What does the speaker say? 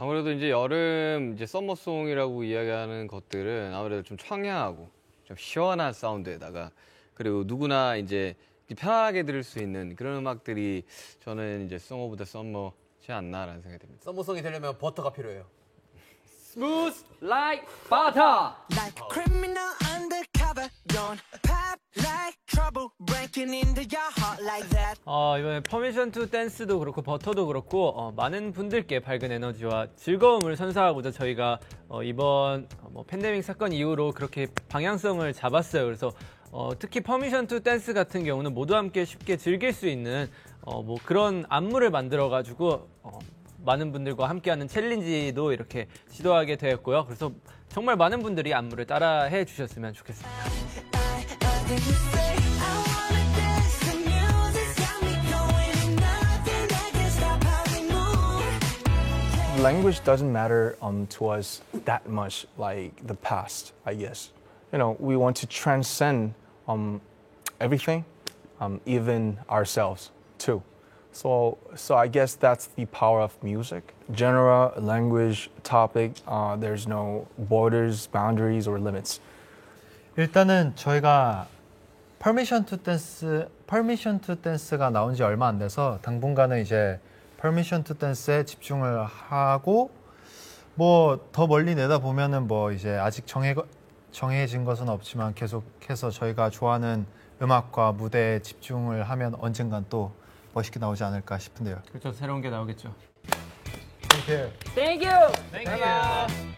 아무래도 이제 여름 이제 썸머송이라고 이야기하는 것들은 아무래도 좀 청량하고 좀 시원한 사운드에다가 그리고 누구나 이제 편하게 들을 수 있는 그런 음악들이 저는 이제 송 오브 더 썸머지 않나라는 생각이 듭니다. 썸머송이 되려면 버터가 필요해요. Smooth like butter. Like criminal undercover, don't pop like trouble, breaking into your heart like that. 이번에 퍼미션 투 댄스도 그렇고 버터도 그렇고 많은 분들께 밝은 에너지와 즐거움을 선사하고자 저희가 이번 팬데믹 사건 이후로 그렇게 방향성을 잡았어요. 그래서 특히 퍼미션 투 댄스 같은 경우는 모두 함께 쉽게 즐길 수 있는 그런 안무를 만들어가지고 많은 분들과 함께하는 챌린지도 이렇게 시도하게 되었고요. 그래서 정말 많은 분들이 안무를 따라해 주셨으면 좋겠습니다. Language doesn't matter to us that much like the past, I guess. You know, we want to transcend everything, even ourselves too. So I guess that's the power of music. Genre, language, topic, there's no borders, boundaries, or limits. 일단은 저희가 퍼미션 투 댄스가 나온 지 얼마 안 돼서 당분간은 이제 퍼미션 투 댄스에 집중을 하고 더 멀리 내다보면은 이제 아직 정해진 것은 없지만 계속해서 저희가 좋아하는 음악과 무대에 집중을 하면 언젠간 또 멋있게 나오지 않을까 싶은데요. 그렇죠. 새로운 게 나오겠죠. Thank you. Thank you. Thank you.